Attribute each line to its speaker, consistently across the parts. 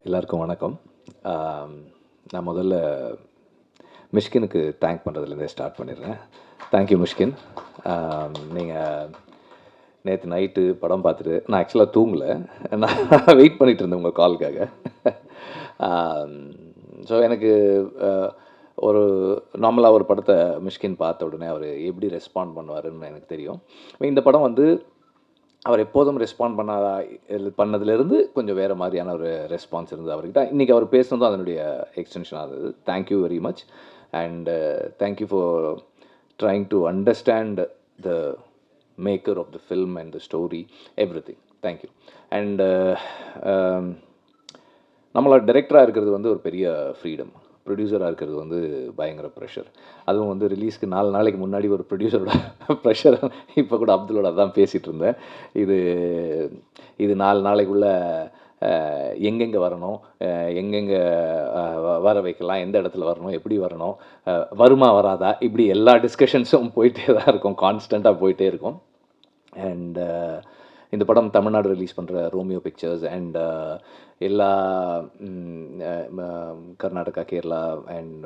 Speaker 1: எல்லாருக்கும் வணக்கம். நான் முதல்ல மிஷ்கினுக்கு தேங்க் பண்ணுறதுலேருந்தே ஸ்டார்ட் பண்ணிடுறேன். தேங்க்யூ மிஷ்கின். நீங்கள் நேற்று நைட்டு படம் பார்த்துட்டு நான் ஆக்சுவலாக தூங்கலை, நான் வெயிட் பண்ணிகிட்டு இருந்தேன் உங்கள் காலுக்காக. ஸோ எனக்கு ஒரு நார்மலாக ஒரு படத்தை மிஷ்கின் பார்த்த உடனே அவர் எப்படி ரெஸ்பாண்ட் பண்ணுவாருன்னு எனக்கு தெரியும். இந்த படம் வந்து அவர் எப்போதும் ரெஸ்பாண்ட் பண்ணதுலேருந்து கொஞ்சம் வேறு மாதிரியான ஒரு ரெஸ்பான்ஸ் இருந்தது அவர்கிட்ட. இன்றைக்கி அவர் பேசுனதும் அதனுடைய எக்ஸ்டென்ஷனாக இருந்தது. Thank you very much and thank you for trying to understand the maker of the film and the story, everything. Thank you. And நம்மளோட டைரக்டராக இருக்கிறது வந்து ஒரு பெரிய ஃப்ரீடம், ப்ரொடியூசராக இருக்கிறது வந்து பயங்கர ப்ரெஷர். அதுவும் வந்து ரிலீஸ்க்கு 4 நாளைக்கு முன்னாடி ஒரு ப்ரொடியூசரோட ப்ரெஷர். இப்போ கூட அப்துல்லோட அதான் பேசிகிட்டு இருந்தேன். இது 4 நாளைக்குள்ளே எங்கெங்கே வரணும், எங்கெங்கே வர வைக்கலாம், எந்த இடத்துல வரணும், எப்படி வரணும், வருமா வராதா, இப்படி எல்லா டிஸ்கஷன்ஸும் போயிட்டே தான் இருக்கும், கான்ஸ்டண்ட்டாக போயிட்டே இருக்கும். அண்ட் இந்த படம் தமிழ்நாடு ரிலீஸ் பண்ணுற ரோமியோ பிக்சர்ஸ் அண்ட் எல்லா கர்நாடகா, கேரளா அண்ட்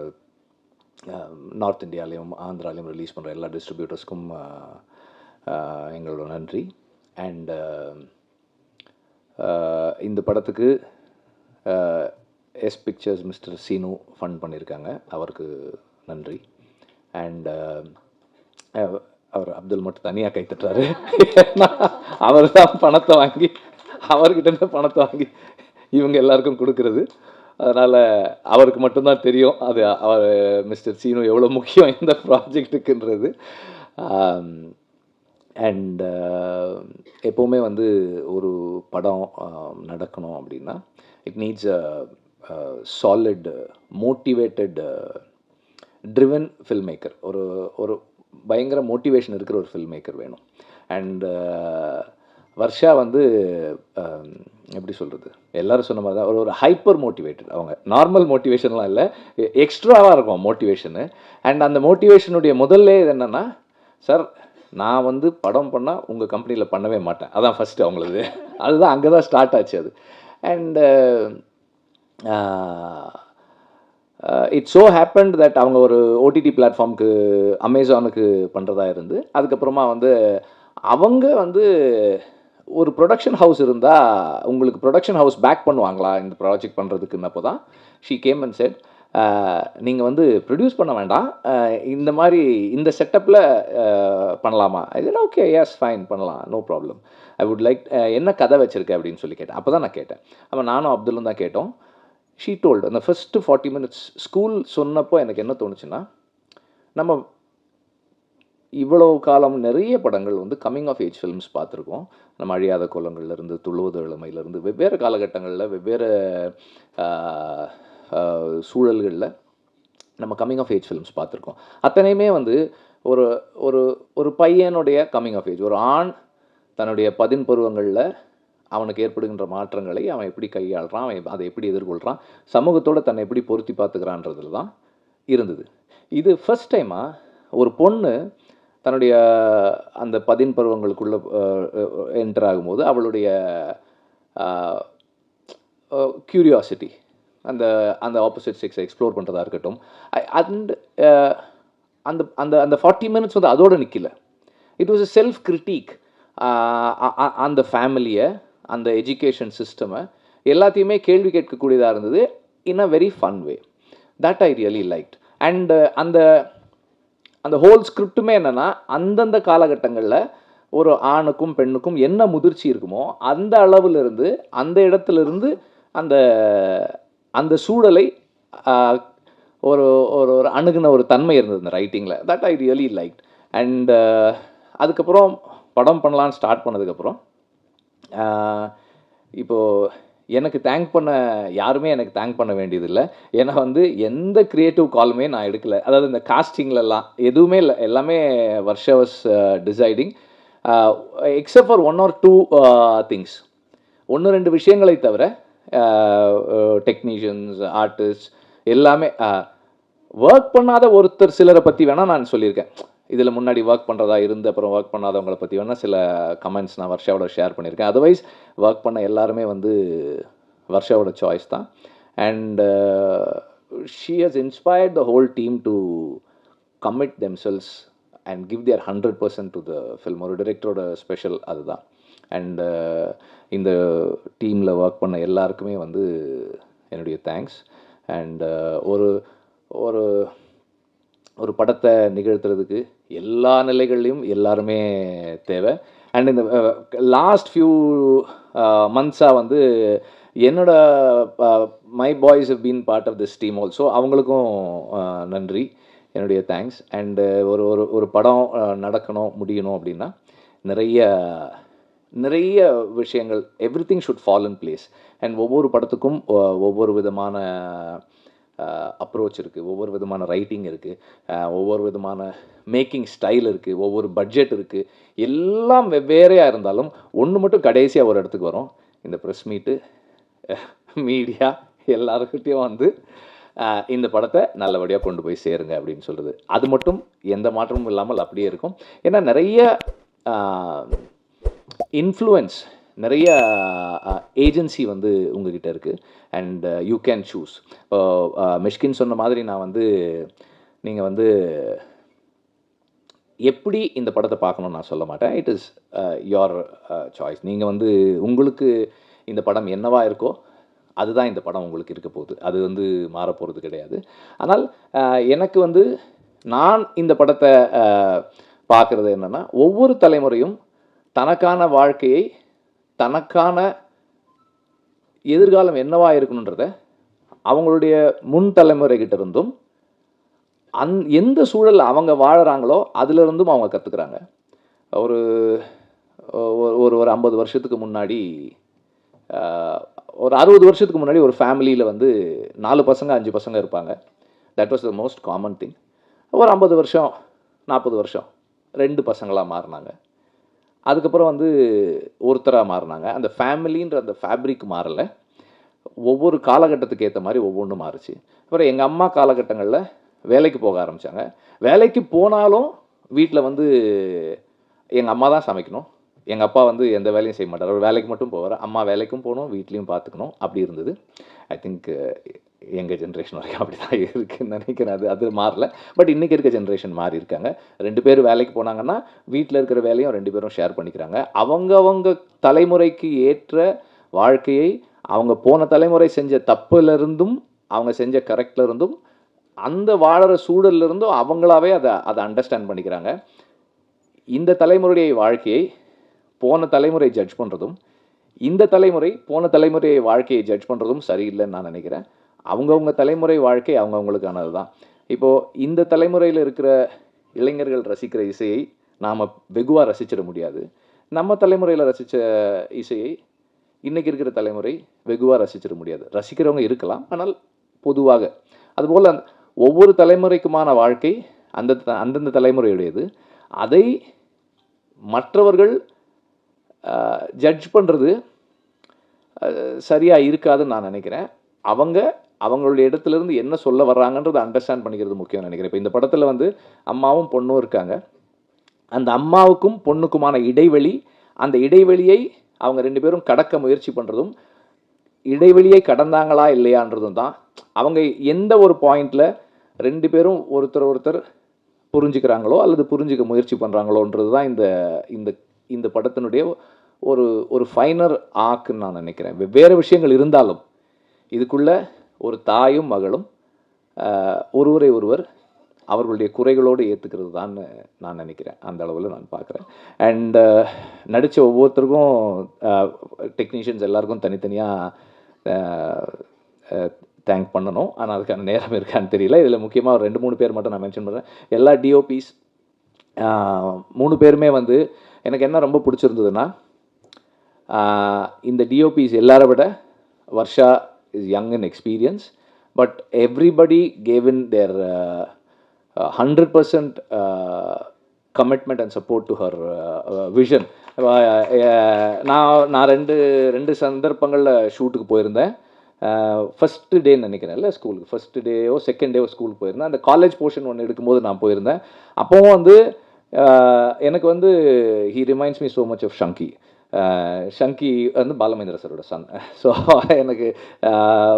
Speaker 1: நார்த் இந்தியாலையும் ஆந்திராலையும் ரிலீஸ் பண்ணுற எல்லா டிஸ்ட்ரிபியூட்டர்ஸ்க்கும் எங்களோட நன்றி. அண்ட் இந்த படத்துக்கு S pictures mister Seenu fund பண்ணியிருக்காங்க, அவருக்கு நன்றி. அண்ட் அவர் அப்துல் மட்டும் தனியாக கை தட்டுறாரு. அவர் தான் பணத்தை வாங்கி, அவர்கிட்ட பணத்தை வாங்கி இவங்க எல்லாருக்கும் கொடுக்கறது. அதனால் அவருக்கு மட்டும்தான் தெரியும் அது அவர் மிஸ்டர் சீனு எவ்வளோ முக்கியம் இந்த ப்ராஜெக்ட்டுக்குன்றது. அண்ட் எப்போவுமே வந்து ஒரு படம் நடக்கணும் அப்படின்னா it needs a solid motivated driven film maker. ஒரு பயங்கர மோட்டிவேஷன் இருக்கிற ஒரு ஃபில்ம் மேக்கர் வேணும். அண்ட் வர்ஷா வந்து எப்படி சொல்கிறது, எல்லோரும் சொன்ன மாதிரி தான் ஒரு ஹைப்பர் மோட்டிவேட்டட். அவங்க நார்மல் மோட்டிவேஷன்லாம் இல்லை, எக்ஸ்ட்ராவாக இருக்கும் மோட்டிவேஷனு. அண்ட் அந்த மோட்டிவேஷனுடைய முதல்ல இது என்னென்னா, சார் நான் வந்து படம் பண்ணால் உங்கள் கம்பெனியில் பண்ணவே மாட்டேன், அதான் ஃபஸ்ட்டு அவங்களது. அதுதான் அங்கே தான் ஸ்டார்ட் ஆச்சு அது. And it so happened that அவங்க ஒரு ஓடிடி பிளாட்ஃபார்முக்கு அமேசானுக்கு பண்ணுறதா இருந்து, அதுக்கப்புறமா வந்து அவங்க வந்து ஒரு ப்ரொடக்ஷன் ஹவுஸ் இருந்தால் உங்களுக்கு ப்ரொடக்ஷன் ஹவுஸ் பேக் பண்ணுவாங்களா இந்த ப்ராஜெக்ட் பண்ணுறதுக்குன்னப்போ தான் ஷீ கேம் அண்ட் செட், நீங்கள் வந்து ப்ரொடியூஸ் பண்ண வேண்டாம், இந்த மாதிரி இந்த செட்டப்பில் பண்ணலாமா? இதெல்லாம் ஓகே, எஸ் ஃபைன், பண்ணலாம், no problem. I would like, என்ன கதை வச்சுருக்கேன் அப்படின்னு சொல்லி கேட்டேன். அப்போ தான் நான் கேட்டேன். அப்போ நானும் அப்துல்லும் தான் கேட்டோம். ஷீ டோல்டு அந்த ஃபஸ்ட்டு 40 minutes ஸ்கூல் சொன்னப்போ எனக்கு என்ன தோணுச்சுன்னா, நம்ம இவ்வளோ காலம் நிறைய படங்கள் வந்து கம்மிங் ஆஃப் ஏஜ் ஃபில்ம்ஸ் பார்த்துருக்கோம். நம்ம அழியாத கோலங்கள்லேருந்து, துள்ளுவது இளமையிலேருந்து, வெவ்வேறு காலகட்டங்களில் வெவ்வேறு சூழல்களில் நம்ம கம்மிங் ஆஃப் ஏஜ் ஃபில்ம்ஸ் பார்த்துருக்கோம். அத்தனையுமே வந்து ஒரு ஒரு ஒரு பையனுடைய கம்மிங் ஆஃப் ஏஜ், ஒரு ஆண் தன்னுடைய 10 பருவங்களில் அவனுக்கு ஏற்படுகின்ற மாற்றங்களை அவன் எப்படி கையாளுறான், அவன் அதை எப்படி எதிர்கொள்கிறான், சமூகத்தோடு தன்னை எப்படி பொருத்தி பார்த்துக்கிறான்றதுல தான் இருந்தது. இது ஃபஸ்ட் டைமாக ஒரு பொண்ணு தன்னுடைய அந்த 10 பருவங்களுக்குள்ளே என்டர் ஆகும்போது அவளுடைய க்யூரியாசிட்டி, அந்த அந்த ஆப்போசிட் செக்ஸை எக்ஸ்ப்ளோர் பண்ணுறதா இருக்கட்டும், அண்ட் அந்த அந்த அந்த 40 minutes வந்து அதோடு நிற்கல. It was a self critique. அந்த ஃபேமிலியை, அந்த எஜுகேஷன் சிஸ்டமை எல்லாத்தையுமே கேள்வி கேட்கக்கூடியதாக இருந்தது, in a very fun way. That I really liked. And அந்த அந்த ஹோல் ஸ்கிரிப்டுமே என்னென்னா, அந்தந்த காலகட்டங்களில் ஒரு ஆணுக்கும் பெண்ணுக்கும் என்ன முதிர்ச்சி இருக்குமோ அந்த அளவிலிருந்து, அந்த இடத்துலேருந்து அந்த அந்த சூழலை ஒரு ஒரு அணுகுன ஒரு தன்மை இருந்தது இந்த ரைட்டிங்கில். That I really liked. And அதுக்கப்புறம் படம் பண்ணலான்னு ஸ்டார்ட் பண்ணதுக்கப்புறம் இப்போது எனக்கு யாருமே எனக்கு தேங்க் பண்ண வேண்டியதில்லை. ஏன்னா வந்து எந்த க்ரியேட்டிவ் காலுமே நான் எடுக்கலை. அதாவது இந்த காஸ்டிங்லலாம் எதுவுமே இல்லை, எல்லாமே Varsha was deciding, except for 1 or 2 things. 1-2 விஷயங்களை தவிர டெக்னீஷியன்ஸ், ஆர்டிஸ்ட் எல்லாமே ஒர்க் பண்ணாத ஒருத்தர் சிலரை பற்றி வேணால் நான் சொல்லியிருக்கேன். இதில் முன்னாடி ஒர்க் பண்ணுறதா இருந்து அப்புறம் ஒர்க் பண்ணாதவங்களை பற்றி வேணால் சில கமெண்ட்ஸ் நான் வர்ஷாவோட ஷேர் பண்ணியிருக்கேன். அதர்வைஸ் ஒர்க் பண்ண எல்லாருமே வந்து வர்ஷாவோட சாய்ஸ் தான். And she has inspired the whole team to commit themselves and give their 100% to the film. ஒரு டிரெக்டரோட ஸ்பெஷல் அதுதான். அண்டு இந்த டீமில் ஒர்க் பண்ண எல்லாருக்குமே வந்து என்னுடைய தேங்க்ஸ். அண்டு ஒரு ஒரு ஒரு படத்தை நிகழ்த்துறதுக்கு எல்லா நிலைகள்லையும் எல்லாருமே தேவை. அண்ட் இந்த லாஸ்ட் ஃபியூ மந்த்ஸாக வந்து என்னோட my boys have been part of this team also. அவங்களுக்கும் நன்றி, என்னுடைய தேங்க்ஸ். அண்டு ஒரு ஒரு ஒரு படம் நடக்கணும் முடியணும் அப்படின்னா நிறைய விஷயங்கள், every thing should fall in place. And ஒவ்வொரு படத்துக்கும் ஒவ்வொரு விதமான அப்ரோச் இருக்குது, ஒவ்வொரு விதமான ரைட்டிங் இருக்குது, ஒவ்வொரு விதமான மேக்கிங் ஸ்டைல் இருக்குது, ஒவ்வொரு பட்ஜெட் இருக்குது. எல்லாம் வெவ்வேறையாக இருந்தாலும் ஒன்று மட்டும் கடைசியாக ஒரு இடத்துக்கு வரும். இந்த ப்ரெஸ் மீட்டு, மீடியா எல்லாருக்கிட்டையும் வந்து இந்த படத்தை நல்லபடியாக கொண்டு போய் சேருங்க அப்படின்னு சொல்கிறது, அது மட்டும் எந்த மாற்றமும் இல்லாமல் அப்படியே இருக்கும். ஏன்னா நிறைய இன்ஃப்ளூயன்ஸ், நிறைய ஏஜென்சி வந்து உங்ககிட்ட இருக்குது. And you can choose. Mysskin சொன்ன மாதிரி நான் வந்து நீங்கள் வந்து எப்படி இந்த படத்தை பார்க்கணுன்னு நான் சொல்ல மாட்டேன். It is your choice. நீங்கள் வந்து உங்களுக்கு இந்த படம் என்னவா இருக்கோ அதுதான் இந்த படம் உங்களுக்கு இருக்க போகுது. அது வந்து மாறப்போகிறது கிடையாது. ஆனால் எனக்கு வந்து நான் இந்த படத்தை பார்க்குறது என்னென்னா, ஒவ்வொரு தலைமுறையும் தனக்கான வாழ்க்கையை, தனக்கான எதிர்காலம் என்னவாக இருக்கணுன்றத அவங்களுடைய முன் தலைமுறைகிட்ட இருந்தும் எந்த சூழலில் அவங்க வாழறாங்களோ அதிலிருந்தும் அவங்க கற்றுக்குறாங்க. ஒரு ஒரு ஒரு 50 வருஷத்துக்கு முன்னாடி, ஒரு 60 வருஷத்துக்கு முன்னாடி ஒரு ஃபேமிலியில் வந்து 4 பசங்க 5 பசங்க இருப்பாங்க. That was the most common thing. ஒரு 50 வருஷம் 40 வருஷம் 2 பசங்களாக மாறினாங்க. அதுக்கப்புறம் வந்து ஒருத்தராக மாறினாங்க. அந்த ஃபேமிலின்ற அந்த ஃபேப்ரிக் மாறலை. ஒவ்வொரு காலகட்டத்துக்கு ஏற்ற மாதிரி ஒவ்வொன்றும் மாறுச்சு. அப்புறம் எங்கள் அம்மா காலகட்டங்களில் வேலைக்கு போக ஆரம்பித்தாங்க. வேலைக்கு போனாலும் வீட்டில் வந்து எங்கள் அம்மா தான் சமைக்கணும். எங்கள் அப்பா வந்து எந்த வேலையும் செய்ய மாட்டார். அவர் வேலைக்கு மட்டும் போவார். அம்மா வேலைக்கும் போகணும், வீட்லேயும் பார்த்துக்கணும். அப்படி இருந்தது. ஐ திங்க் எங்கள் ஜென்ரேஷன் வரைக்கும் அப்படி தான் இருக்குதுன்னு நினைக்கிறேன். அது மாறல. பட் இன்றைக்கி இருக்க ஜென்ரேஷன் மாறி இருக்காங்க. 2 பேர் வேலைக்கு போனாங்கன்னா வீட்டில் இருக்கிற வேலையும் 2 பேரும் ஷேர் பண்ணிக்கிறாங்க. அவங்கவங்க தலைமுறைக்கு ஏற்ற வாழ்க்கையை அவங்க போன தலைமுறை செஞ்ச தப்புலேருந்தும் அவங்க செஞ்ச கரெக்ட்லேருந்தும் அந்த வாழற சூழல்லேருந்தும் அவங்களாவே அதை அண்டர்ஸ்டாண்ட் பண்ணிக்கிறாங்க. இந்த தலைமுறையுடைய வாழ்க்கையை போன தலைமுறை ஜட்ஜ் பண்ணுறதும், இந்த தலைமுறை போன தலைமுறை வாழ்க்கையை ஜட்ஜ் பண்ணுறதும் சரியில்லைன்னு நான் நினைக்கிறேன். அவங்கவுங்க தலைமுறை வாழ்க்கை அவங்கவுங்களுக்கானது தான். இப்போது இந்த தலைமுறையில் இருக்கிற இளைஞர்கள் ரசிக்கிற இசையை நாம் வெகுவாக ரசிச்சிட முடியாது. நம்ம தலைமுறையில் ரசித்த இசையை இன்றைக்கி இருக்கிற தலைமுறை வெகுவாக ரசிச்சிட முடியாது. ரசிக்கிறவங்க இருக்கலாம், ஆனால் பொதுவாக. அதுபோல் ஒவ்வொரு தலைமுறைக்குமான வாழ்க்கை அந்தந்த தலைமுறையுடையது. அதை மற்றவர்கள் ஜட்ஜ் பண்ணுறது சரியாக இருக்காதுன்னு நான் நினைக்கிறேன். அவங்களுடைய இடத்துலேருந்து என்ன சொல்ல வர்றாங்கன்றதை அண்டர்ஸ்டாண்ட் பண்ணிக்கிறது முக்கியம் நினைக்கிறேன். இப்போ இந்த படத்தில் வந்து அம்மாவும் பொண்ணும் இருக்காங்க. அந்த அம்மாவுக்கும் பொண்ணுக்குமான இடைவெளி, அந்த இடைவெளியை அவங்க 2 பேரும் கடக்க முயற்சி பண்ணுறதும், இடைவெளியை கடந்தாங்களா இல்லையான்றதும் தான். அவங்க எந்த ஒரு பாயிண்டில் 2 பேரும் ஒருத்தர் புரிஞ்சுக்கிறாங்களோ அல்லது புரிஞ்சுக்க முயற்சி பண்ணுறாங்களோன்றது தான் இந்த படத்தினுடைய ஒரு ஃபைனர் ஆக்குன்னு நான் நினைக்கிறேன். வெவ்வேறு விஷயங்கள் இருந்தாலும் இதுக்குள்ளே ஒரு தாயும் மகளும் ஒருவரை ஒருவர் அவர்களுடைய குறைகளோடு ஏற்றுக்கிறது தான் நான் நினைக்கிறேன். அந்த அளவில் நான் பார்க்குறேன். அண்ட் நடித்த ஒவ்வொருத்தருக்கும், டெக்னீஷியன்ஸ் எல்லாருக்கும் தனித்தனியாக தேங்க் பண்ணணும். ஆனால் அதுக்கான நேரம் இருக்கான்னு தெரியல. இதில் முக்கியமாக ஒரு 2-3 பேர் மட்டும் நான் மென்ஷன் பண்ணுறேன். எல்லா டிஓபிஸ் 3 பேருமே வந்து எனக்கு என்ன ரொம்ப பிடிச்சிருந்ததுன்னா, இந்த டிஓபிஸ் எல்லாரை விட Varsha is young in experience, but everybody gave in their 100% commitment and support to her vision. நான் ரெண்டு சந்தர்ப்பங்களில் ஷூட்டுக்கு போயிருந்தேன். ஃபஸ்ட்டு டேன்னு நினைக்கிறேன்ல ஸ்கூலுக்கு, ஃபஸ்ட்டு டேயோ செகண்ட் டேயோ ஸ்கூலுக்கு போயிருந்தேன். அந்த காலேஜ் போர்ஷன் ஒன்று எடுக்கும்போது நான் போயிருந்தேன். அப்போவும் வந்து எனக்கு வந்து he reminds me so much of Shanky. Shanky வந்து பாலமேந்திர சாரோட சன். ஸோ எனக்கு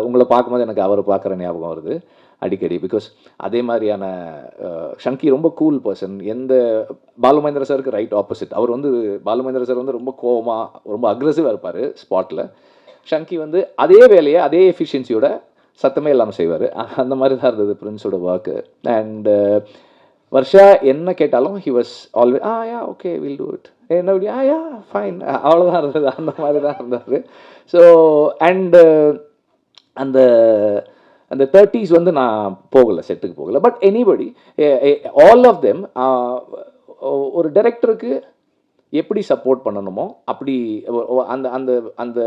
Speaker 1: உங்களை பார்க்கும்போது எனக்கு அவரை பார்க்குற ஞாபகம் வருது அடிக்கடி. பிகாஸ் அதே மாதிரியான ஷங்கி ரொம்ப கூல் பர்சன். பாலுமேந்திர சாருக்கு ரைட் ஆப்போசிட். அவர் வந்து பாலுமேந்திர சார் வந்து ரொம்ப கோவமாக ரொம்ப அக்ரெசிவாக இருப்பார் ஸ்பாட்டில். ஷங்கி வந்து அதே வேலையை அதே எஃபிஷியன்சியோட சத்தமே இல்லாமல் செய்வார். அந்த மாதிரி தான் இருந்தது பிரின்ஸோட ஒர்க்கு. அண்ட் வர்ஷா என்ன கேட்டாலும் he was ஆல்வே yeah okay will do it, என்ன அப்படி யா ஃபைன், அவ்வளோதான் இருந்தது. அந்த மாதிரி தான் இருந்தார். ஸோ அண்டு அந்த அந்த 30s வந்து நான் போகலை, செட்டுக்கு போகலை. But anybody all of them ஒரு டைரக்டருக்கு எப்படி சப்போர்ட் பண்ணணுமோ அப்படி அந்த அந்த அந்த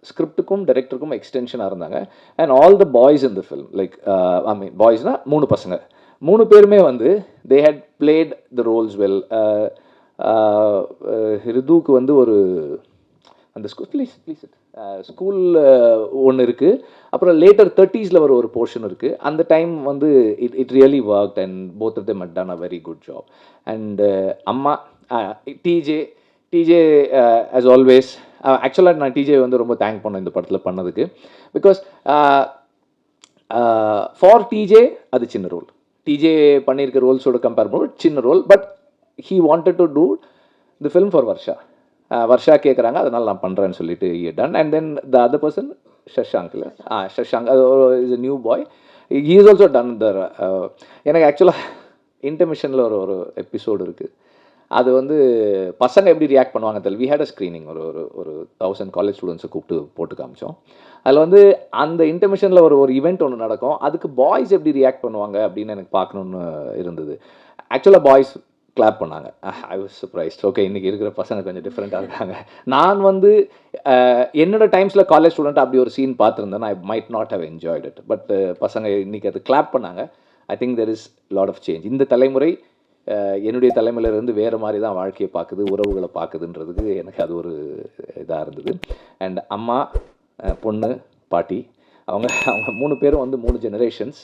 Speaker 1: ஸ்கிரிப்டுக்கும் டைரக்டருக்கும் எக்ஸ்டென்ஷனாக இருந்தாங்க. And all the boys in the film, like I mean பாய்ஸ்னால் 3 பசங்க, 3 பேருமே வந்து they had played the roles well. ரிதுவுக்கு வந்து ஒரு அந்த ஸ்கூலில் ஒன்று இருக்குது. அப்புறம் லேட்டர் 30s ஒரு போர்ஷன் இருக்குது. அந்த டைம் வந்து it really worked and both of them had done a very good job. And அம்மா டிஜே ஆஸ் ஆல்வேஸ். ஆக்சுவலாக நான் டிஜே வந்து ரொம்ப தேங்க் பண்ணேன் இந்த படத்தில் பண்ணதுக்கு. பிகாஸ் ஃபார் டிஜே அது சின்ன ரோல், டிஜே பண்ணியிருக்க ரோல்ஸோட கம்பேர் பண்ணும்போது சின்ன role. But he wanted to do the film for Varsha. Varsha கேட்குறாங்க, அதனால் நான் பண்ணுறேன்னு சொல்லிட்டு done. And then the other person Shashank, இல்லை ஷஷாங்க், அது is a new boy. He is also done the எனக்கு ஆக்சுவலாக இன்டர்மிஷனில் ஒரு எபிசோடு இருக்குது. அது வந்து பசங்க எப்படி ரியாக்ட் பண்ணுவாங்க தெரியல. வி ஹேட் அ ஸ்க்ரீனிங், ஒரு 1000 காலேஜ் ஸ்டூடெண்ட்ஸை கூப்பிட்டு போட்டு காமிச்சோம். அதில் வந்து அந்த இன்டர்மிஷனில் ஒரு ஈவெண்ட் ஒன்று நடக்கும். அதுக்கு பாய்ஸ் எப்படி ரியாக்ட் பண்ணுவாங்க அப்படின்னு எனக்கு பார்க்கணுன்னு இருந்தது. ஆக்சுவலாக பாய்ஸ் கிளாப் பண்ணாங்க. I was surprised. ஓகே, இன்றைக்கி இருக்கிற பசங்க கொஞ்சம் டிஃப்ரெண்ட்டாக இருக்காங்க. நான் வந்து என்னோடய டைம்ஸில் காலேஜ் ஸ்டூடெண்ட் அப்படி ஒரு சீன் பார்த்துருந்தேன், I might not have enjoyed it. But பசங்க இன்றைக்கி அது கிளாப் பண்ணாங்க. I think there is lot of change. இந்த தலைமுறை என்னுடைய தலைமையிலேருந்து வேறு மாதிரி தான் வாழ்க்கையை பார்க்குது, உறவுகளை பார்க்குதுன்றதுக்கு எனக்கு அது ஒரு இதாக இருந்தது. அண்ட் அம்மா, பொண்ணு, பாட்டி, அவங்க 3 பேரும் வந்து 3 generations.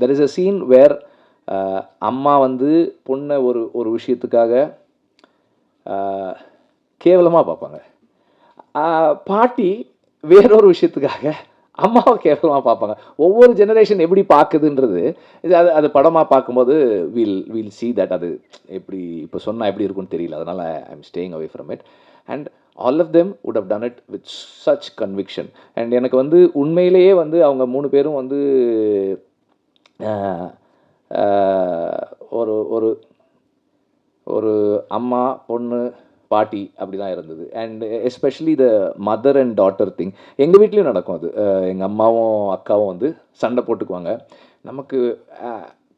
Speaker 1: There is a scene where அம்மா வந்து பொண்ணை ஒரு விஷயத்துக்காக கேவலமாக பார்ப்பாங்க. பாட்டி வேறொரு விஷயத்துக்காக அம்மாவை கேவலமாக பார்ப்பாங்க. ஒவ்வொரு ஜெனரேஷன் எப்படி பார்க்குதுன்றது அது படமாக பார்க்கும்போது வில் see that. அது எப்படி இப்போ சொன்னால் எப்படி இருக்குன்னு தெரியல, அதனால் I am staying away from it. And all of them would have done it with such conviction. அண்ட் எனக்கு வந்து உண்மையிலேயே வந்து அவங்க 3 பேரும் வந்து ஒரு ஒரு ஒரு அம்மா, பொண்ணு, பாட்டி அப்படி தான் இருந்தது. And especially the mother and daughter thing எங்கள் வீட்லேயும் நடக்கும். அது எங்கள் அம்மாவும் அக்காவும் வந்து சண்டை போட்டுக்குவாங்க. நமக்கு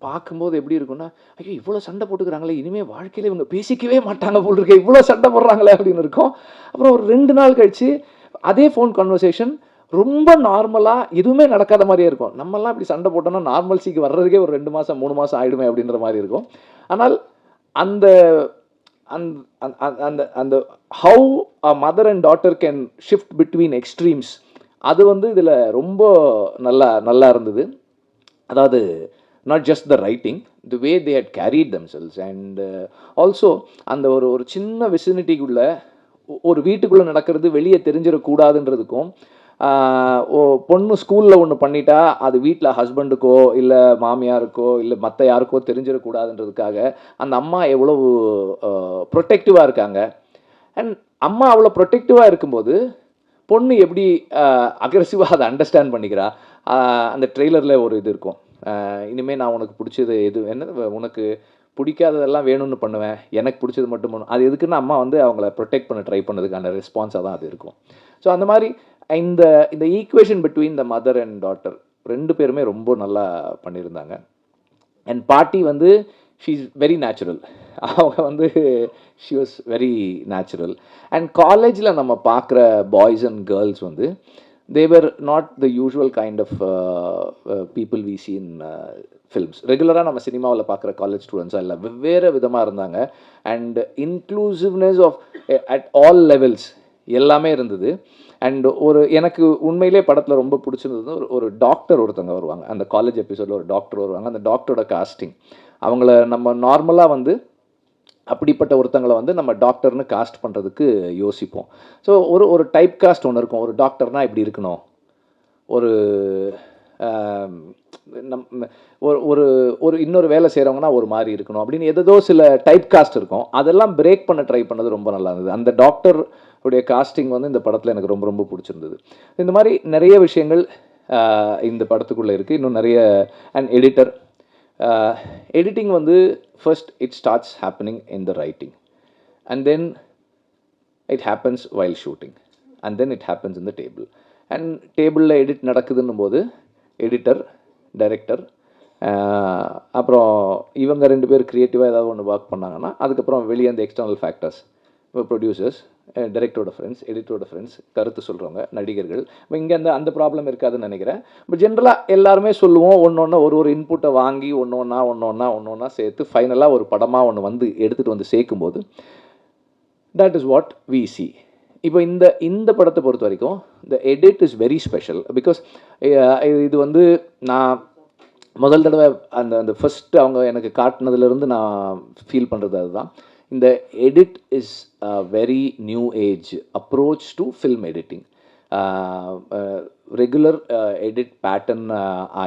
Speaker 1: பார்க்கும்போது எப்படி இருக்குன்னா, ஐயோ இவ்வளோ சண்டை போட்டுக்கிறாங்களே, இனிமேல் வாழ்க்கையில் இவங்க பேசிக்கவே மாட்டாங்க போல் இருக்கே, இவ்வளோ சண்டை போடுறாங்களே அப்படின்னு இருக்கும். அப்புறம் ஒரு 2 நாள் கழித்து அதே ஃபோன் கான்வர்சேஷன் ரொம்ப நார்மலாக எதுவுமே நடக்காத மாதிரியே இருக்கும். நம்மலாம் இப்படி சண்டை போட்டோன்னா நார்மல்சிக்கு வர்றதுக்கே ஒரு 2 மாதம் 3 மாதம் ஆகிடுமே அப்படின்ற மாதிரி இருக்கும். ஆனால் அந்த அந்த அந்த how a mother and daughter can shift between extremes, அது வந்து இதில் ரொம்ப நல்லா இருந்தது. அதாவது not just the writing, the way they had carried themselves. And also அந்த ஒரு சின்ன விசினிட்டிக்குள்ளே ஒரு வீட்டுக்குள்ளே நடக்கிறது வெளியே தெரிஞ்சிடக்கூடாதுன்றதுக்கும், பொண்ணு ஸ்கூலில் ஒன்று பண்ணிட்டா அது வீட்டில் ஹஸ்பண்டுக்கோ இல்லை மாமியாருக்கோ இல்லை மற்ற யாருக்கோ தெரிஞ்சிடக்கூடாதுன்றதுக்காக அந்த அம்மா எவ்வளவு ப்ரொடெக்டிவாக இருக்காங்க. அண்ட் அம்மா அவ்வளோ ப்ரொடெக்டிவாக இருக்கும்போது பொண்ணு எப்படி அக்ரெசிவாக அதை அண்டர்ஸ்டாண்ட் பண்ணிக்கிறா. அந்த ட்ரெய்லரில் ஒரு இது இருக்கும், இனிமேல் நான் உனக்கு பிடிச்சது என்ன உனக்கு பிடிக்காததெல்லாம் வேணும்னு பண்ணுவேன், எனக்கு பிடிச்சது மட்டும் பண்ணும். அது எதுக்குன்னா அம்மா வந்து அவங்கள ப்ரொடெக்ட் பண்ண ட்ரை பண்ணதுக்கான ரெஸ்பான்ஸாக தான் அது இருக்கும். ஸோ அந்த மாதிரி இந்த equation between the mother and daughter 2 பேருமே ரொம்ப நல்லா பண்ணியிருந்தாங்க. அண்ட் பாட்டி வந்து ஷீ இஸ் வெரி நேச்சுரல். அவங்க வந்து she was very natural. And காலேஜில் நம்ம பார்க்குற பாய்ஸ் அண்ட் கேர்ள்ஸ் வந்து they were not the usual kind of people we see in films. ரெகுலராக நம்ம சினிமாவில் பார்க்குற காலேஜ் ஸ்டூடெண்ட்ஸாக இல்லை, வெவ்வேறு விதமாக இருந்தாங்க. And inclusiveness of at all levels எல்லாமே இருந்தது. அண்ட் எனக்கு உண்மையிலே படத்தில் ரொம்ப பிடிச்சிருந்தது ஒரு டாக்டர் ஒருத்தவங்க வருவாங்க. அந்த காலேஜ் எபிசோடில் ஒரு டாக்டர் வருவாங்க. அந்த டாக்டரோட காஸ்டிங், அவங்கள நம்ம நார்மலாக வந்து அப்படிப்பட்ட ஒருத்தங்களை வந்து நம்ம டாக்டர்னு காஸ்ட் பண்ணுறதுக்கு யோசிப்போம். ஸோ ஒரு ஒரு டைப் காஸ்ட் ஒன்று இருக்கும். ஒரு டாக்டர்னால் இப்படி இருக்கணும், ஒரு ஆம், நம் ஒரு ஒரு ஒரு இன்னொரு வேலை செய்கிறவங்கன்னா ஒரு மாதிரி இருக்கணும் அப்படின்னு ஏதோ சில டைப் காஸ்ட் இருக்கும். அதெல்லாம் பிரேக் பண்ண ட்ரை பண்ணது ரொம்ப நல்லா இருந்தது. அந்த டாக்டர் உடைய காஸ்டிங் வந்து இந்த படத்தில் எனக்கு ரொம்ப ரொம்ப பிடிச்சிருந்தது. இந்த மாதிரி நிறைய விஷயங்கள் இந்த படத்துக்குள்ளே இருக்குது. இன்னும் நிறைய அண்ட் எடிட்டர் எடிட்டிங் வந்து first it starts happening in the writing and then it happens while shooting and then it happens in the table. And டேபிளில் எடிட் நடக்குதுன்னும் போது எடிட்டர், டைரக்டர், அப்புறம் இவங்க 2 பேர் க்ரியேட்டிவாக ஏதாவது ஒன்று ஒர்க் பண்ணாங்கன்னா அதுக்கப்புறம் வெளியே அந்த எக்ஸ்டர்னல் ஃபேக்டர்ஸ், இப்போ ப்ரொடியூசர்ஸ், டைரக்டரோட ஃப்ரெண்ட்ஸ், எடிட்டரோட ஃப்ரெண்ட்ஸ், கருத்து சொல்கிறவங்க, நடிகர்கள். இப்போ இங்கே அந்த ப்ராப்ளம் இருக்காதுன்னு நினைக்கிறேன். பட் ஜென்ரலாக எல்லாருமே சொல்லுவோம், ஒன்று ஒரு இன்புட்டை வாங்கி ஒன்று ஒன்றா சேர்த்து ஃபைனலாக ஒரு படமாக ஒன்று வந்து எடுத்துகிட்டு வந்து சேர்க்கும்போது that is what we see. இப்போ இந்த படத்தை பொறுத்த வரைக்கும் the edit is very special. Because இது வந்து நான் முதல் தடவை அந்த ஃபஸ்ட்டு அவங்க எனக்கு காட்டினதுலேருந்து நான் ஃபீல் பண்ணுறது அதுதான். இந்த edit is very new age approach to film editing. Regular edit pattern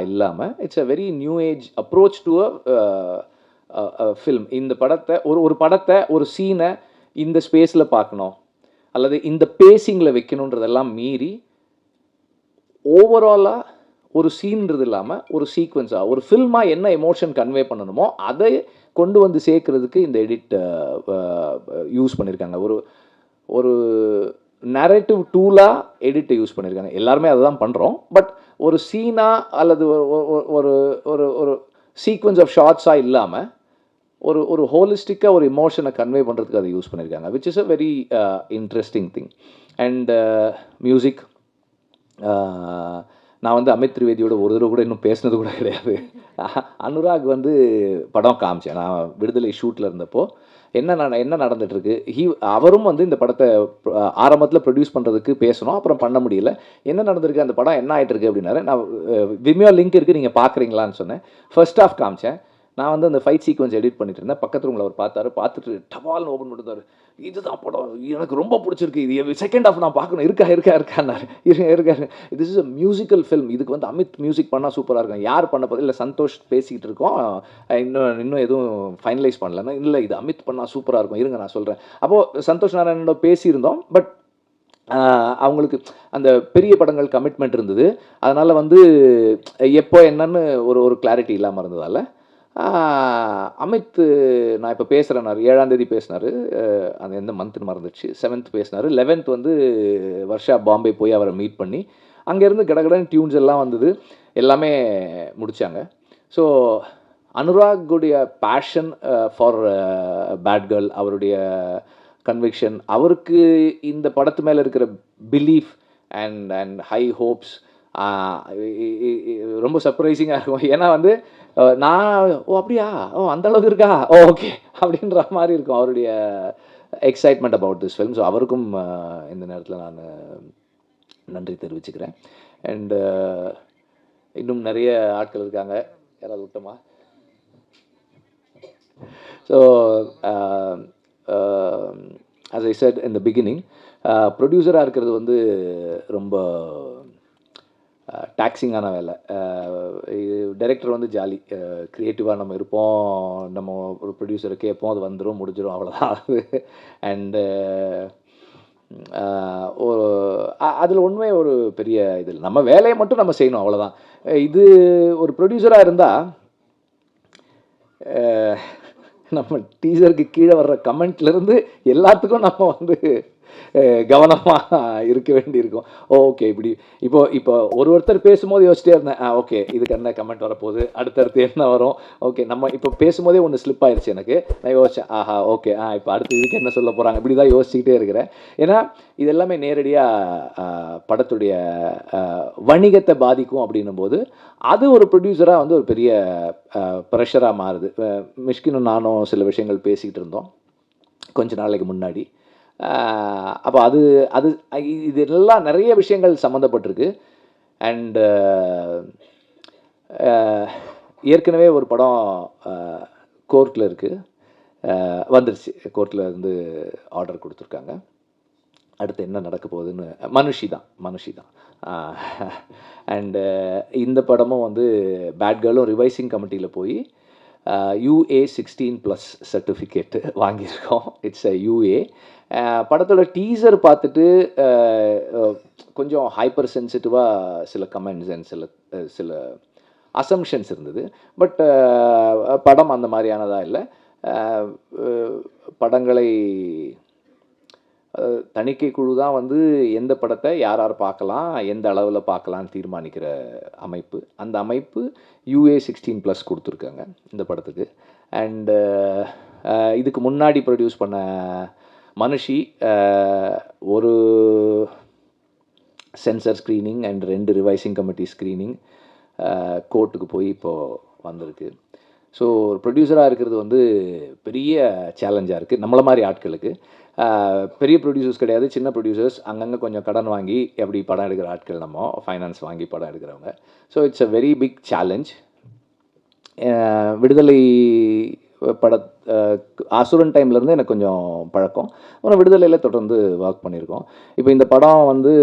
Speaker 1: இல்லாமல் it's a very new age approach to a film. இந்த படத்தை ஒரு படத்தை ஒரு சீனை இந்த ஸ்பேஸில் பார்க்கணும் அல்லது இந்த பேசிங்கில் வைக்கணுன்றதெல்லாம் மீறி ஓவராலாக ஒரு சீன்றது இல்லாமல் ஒரு சீக்வன்ஸாக ஒரு ஃபில்மாக என்ன எமோஷன் கன்வே பண்ணணுமோ அதை கொண்டு வந்து சேர்க்கறதுக்கு இந்த எடிட் யூஸ் பண்ணியிருக்காங்க. ஒரு நரேட்டிவ் டூலாக எடிட்டை யூஸ் பண்ணியிருக்காங்க. எல்லாருமே அதை தான் பண்ணுறோம். பட் ஒரு சீனாக அல்லது ஒரு ஒரு ஒரு சீக்வன்ஸ் ஆஃப் ஷார்ட்ஸாக இல்லாமல் ஒரு ஹோலிஸ்டிக்காக ஒரு எமோஷனை கன்வே பண்ணுறதுக்கு அதை யூஸ் பண்ணியிருக்காங்க. Which is a very interesting thing. And music, நான் வந்து அமித் திரிவேதியோட ஒரு தடவை கூட இன்னும் பேசினது கூட கிடையாது. அனுராக் வந்து படம் காமிச்சேன் நான் விடுதலை ஷூட்டில் இருந்தப்போ. என்ன நடந்துகிட்ருக்கு, அவரும் வந்து இந்த படத்தை ஆரம்பத்தில் ப்ரொடியூஸ் பண்ணுறதுக்கு பேசணும், அப்புறம் பண்ண முடியல. என்ன நடந்திருக்கு, அந்த படம் என்ன ஆகிட்டு இருக்கு அப்படின்னாரு. நான் விமியோ லிங்க் இருக்குது, நீங்கள் பார்க்குறீங்களான்னு சொன்னேன். ஃபர்ஸ்ட் ஆஃப் காமிச்சேன். நான் வந்து அந்த ஃபைட் சீக்வன்ஸ் எடிட் பண்ணிட்டு இருந்தேன். பக்கத்து ரூமில் அவர் பார்த்துட்டு டபால்னு ஓப்பன் பண்ணிட்டாரு. இதுதான் படம், எனக்கு ரொம்ப பிடிச்சிருக்கு, இது செகண்ட் ஹாஃப் நான் பார்க்கணும், இருக்காரு. This is a musical film, இதுக்கு வந்து அமித் மியூசிக் பண்ணால் சூப்பராக இருக்கும். யார் பண்ண போது இல்லை, சந்தோஷ் பேசிக்கிட்டு இருக்கோம், இன்னும் எதுவும் ஃபைனலைஸ் பண்ணலன்னா. இல்லை, இது அமித் பண்ணால் சூப்பராக இருக்கும், இருங்க நான் சொல்கிறேன். அப்போது சந்தோஷ் நாராயணனோட பேசியிருந்தோம். பட் அவங்களுக்கு அந்த பெரிய படங்கள் கமிட்மெண்ட் இருந்தது. அதனால் வந்து எப்போ என்னன்னு ஒரு கிளாரிட்டி இல்லாமல் இருந்ததால் அமித் நான் இப்போ பேசுகிறேன்னாரு. 7ஆம் தேதி பேசினார், அது எந்த மந்த்னு மறந்துடுச்சு. 7th பேசினார். 11th வந்து வர்ஷா பாம்பே போய் அவரை மீட் பண்ணி அங்கேருந்து கடகடன் டியூன்ஸ் எல்லாம் வந்தது, எல்லாமே முடித்தாங்க. ஸோ அனுராகுடைய பேஷன் ஃபார் பேட் கேர்ள், அவருடைய கன்விக்ஷன், அவருக்கு இந்த படத்து மேலே இருக்கிற பிலீஃப் அண்ட் ஹை ஹோப்ஸ் ரொம்ப சர்ப்ரைசிங்காக இருக்கும். ஏன்னா வந்து நான் அப்படியா, அந்த அளவுக்கு இருக்கா, ஓகே அப்படின்ற மாதிரி இருக்கும் அவருடைய excitement about this film. So அவருக்கும் இந்த நேரத்தில் நான் நன்றி தெரிவிச்சுக்கிறேன். அண்டு இன்னும் நிறைய ஆட்கள் இருக்காங்க, யாராவது விட்டோமா? So as I said in the beginning, ப்ரொடியூசராக இருக்கிறது வந்து ரொம்ப டாக்ஸிங்கான வேலை. டைரக்டர் வந்து ஜாலி, க்ரியேட்டிவாக நம்ம இருப்போம், நம்ம ஒரு ப்ரொடியூசரை கேட்போம், அது வந்துடும், முடிஞ்சிடும், அவ்வளோதான் அது. அண்டு அதில் உண்மை ஒரு பெரிய இது இல்லை, நம்ம வேலையை மட்டும் நம்ம செய்யணும், அவ்வளோதான். இது ஒரு ப்ரொடியூசராக இருந்தால் நம்ம டீசருக்கு கீழே வர்ற கமெண்ட்லேருந்து எல்லாத்துக்கும் நம்ம வந்து கவனமாக இருக்க வேண்டியிருக்கும். ஓகே, இப்போ ஒருத்தர் பேசும்போது யோசிச்சிட்டே இருந்தேன், ஓகே இதுக்கு என்ன கமெண்ட் வரப்போகுது, அடுத்தடுத்து என்ன வரும், ஓகே நம்ம இப்போ பேசும்போதே ஒன்று ஸ்லிப் ஆயிடுச்சு எனக்கு. நான் யோசித்தேன், ஓகே இப்போ அடுத்து இதுக்கு என்ன சொல்ல போகிறாங்க, இப்படி தான் யோசிச்சுக்கிட்டே இருக்கிறேன். ஏன்னா இது எல்லாமே நேரடியாக படத்துடைய வணிகத்தை பாதிக்கும் அப்படின்னும் போது அது ஒரு ப்ரொடியூசராக வந்து ஒரு பெரிய ப்ரெஷராக மாறுது. மிஷ்கினும் நானும் சில விஷயங்கள் பேசிக்கிட்டு இருந்தோம் கொஞ்ச நாளைக்கு முன்னாடி. அப்போ அது இதெல்லாம் நிறைய விஷயங்கள் சம்மந்தப்பட்டிருக்கு. அண்டு ஏற்கனவே ஒரு படம் கோர்ட்டில் இருக்குது. வந்துருச்சு, கோர்ட்டில் இருந்து ஆர்டர் கொடுத்துருக்காங்க. அடுத்து என்ன நடக்க போகுதுன்னு மனுஷி தான். அண்டு இந்த படமும் வந்து பேட் கேர்ளும் ரிவைசிங் கமிட்டியில் போய் UA 16+ சர்டிஃபிகேட்டு வாங்கியிருக்கோம். It's UA. படத்தோட டீசர் பார்த்துட்டு கொஞ்சம் ஹைப்பர் சென்சிட்டிவாக சில கமெண்ட்ஸ் அண்ட் சில அசம்ஷன்ஸ் இருந்தது. பட் படம் அந்த மாதிரியானதாக இல்லை. படங்களை தணிக்கை குழு தான் வந்து எந்த படத்தை யார் பார்க்கலாம், எந்த அளவில் பார்க்கலான்னு தீர்மானிக்கிற அமைப்பு. அந்த அமைப்பு UA 16+ கொடுத்துருக்காங்க இந்த படத்துக்கு. அண்டு இதுக்கு முன்னாடி ப்ரொடியூஸ் பண்ண மனுஷி ஒரு sensor screening and 2 revising committee screening கோர்ட்டுக்கு போய் இப்போது வந்திருக்கு. ஸோ ப்ரொடியூசராக இருக்கிறது வந்து பெரிய சேலஞ்சாக இருக்குது நம்மள மாதிரி ஆட்களுக்கு. பெரிய ப்ரொடியூசர்ஸ் கிடையாது, சின்ன ப்ரொடியூசர்ஸ், அங்கங்கே கொஞ்சம் கடன் வாங்கி எப்படி படம் எடுக்கிற ஆட்கள், நம்ம ஃபைனான்ஸ் வாங்கி படம் எடுக்கிறவங்க. So it's a very big challenge. Viduthalai Asuran டைம்லேருந்து எனக்கு கொஞ்சம் பழக்கம். அப்புறம் விடுதலையில் தொடர்ந்து ஒர்க் பண்ணியிருக்கோம். இப்போ இந்த படம் வந்து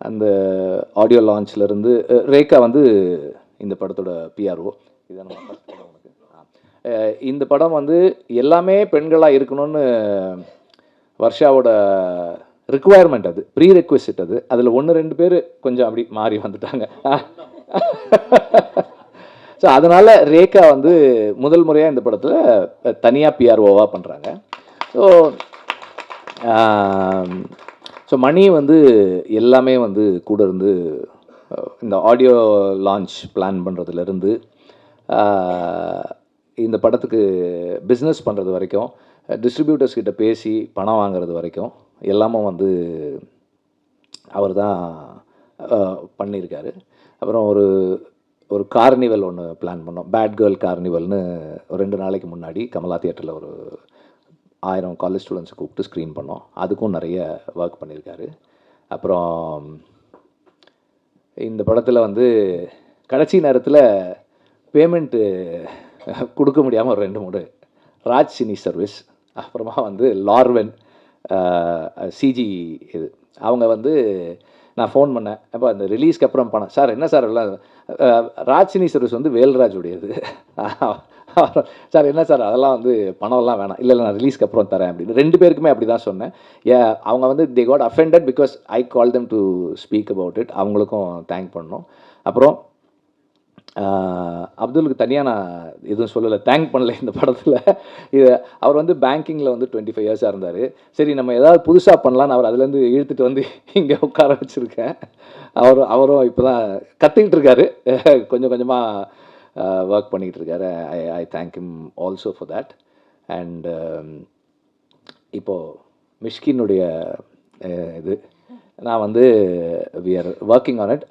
Speaker 1: அந்த ஆடியோ லான்ச்லேருந்து ரேகா வந்து இந்த படத்தோட PRO. இதை நம்ம ஃபஸ்ட் படம் உனக்கு. இந்த படம் வந்து எல்லாமே பெண்களாக இருக்கணும்னு வர்ஷாவோட ரிக்குவயர்மெண்ட், அது ப்ரீ ரெக்வெஸ்ட். அதில் 1-2 பேர் கொஞ்சம் அப்படி மாறி வந்துட்டாங்க. ஸோ அதனால் ரேகா வந்து முதல் முறையாக இந்த படத்தில் தனியாக PROவாக பண்ணுறாங்க. ஸோ மணி வந்து எல்லாமே வந்து கூட இருந்து இந்த ஆடியோ லான்ச் பிளான் பண்ணுறதுலேருந்து இந்த படத்துக்கு பிஸ்னஸ் பண்ணுறது வரைக்கும், டிஸ்ட்ரிபியூட்டர்ஸ் கிட்ட பேசி பணம் வாங்குறது வரைக்கும் எல்லாமும் வந்து அவர் தான் பண்ணியிருக்காரு. அப்புறம் ஒரு கார்னிவல் ஒன்று பிளான் பண்ணோம், பேட் கேர்ள் கார்னிவல்னு. ஒரு 2 நாளைக்கு முன்னாடி கமலா தியேட்டரில் ஒரு 1000 காலேஜ் ஸ்டூடெண்ட்ஸை கூப்பிட்டு ஸ்க்ரீன் பண்ணோம். அதுக்கும் நிறைய ஒர்க் பண்ணியிருக்காரு. அப்புறம் இந்த படத்தில் வந்து கடைசி நேரத்தில் பேமெண்ட்டு கொடுக்க முடியாமல் ஒரு 2-3 ராஜ் சினி சர்வீஸ், அப்புறமா வந்து லார்வென் CG இது, அவங்க வந்து நான் ஃபோன் பண்ணேன். அப்போ அந்த ரிலீஸ்க்கு அப்புறம் பணம் சார் என்ன சார் எல்லாம் ராஜ் சினி சர்வீஸ் வந்து வேல்ராஜுடையது. சார் என்ன சார் அதெல்லாம் வந்து பணம்லாம் வேணாம். இல்லை நான் ரிலீஸ்க்கு அப்புறம் தரேன் அப்படின்னு 2 பேருக்குமே அப்படி தான் சொன்னேன். அவங்க வந்து they got offended because I call them to speak about it. அவங்களுக்கும் தேங்க் பண்ணோம். அப்புறம் அப்துலுக்கு தனியாக நான் எதுவும் சொல்லலை, தேங்க் பண்ணலை இந்த படத்தில். அவர் வந்து பேங்கிங்கில் வந்து 25 இயர்ஸாக இருந்தார். சரி நம்ம ஏதாவது புதுசாக பண்ணலான்னு அவர் அதுலேருந்து இழுத்துட்டு வந்து இங்கே உட்கார வச்சுருக்கேன். அவரும் இப்போ தான் கற்றுக்கிட்டு இருக்காரு, கொஞ்சம் கொஞ்சமாக ஒர்க் பண்ணிக்கிட்டு இருக்காரு. I thank him also for that. And இப்போது மிஷ்கினுடைய இது நான் வந்து we are working on it.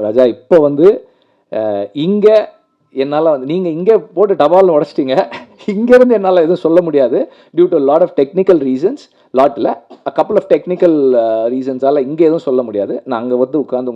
Speaker 1: Raja இப்போ வந்து இங்கே என்னால் வந்து நீங்கள் இங்கே போட்டு டபால்னு உடச்சிட்டிங்க, இங்கேருந்து என்னால் எதுவும் சொல்ல முடியாது due to lot of technical reasons. லாட்டில் கப்புள் ஆஃப் டெக்னிக்கல் ரீசன்ஸால் இங்கே எதுவும் சொல்ல முடியாது. நான் அங்கே வந்து உட்காந்து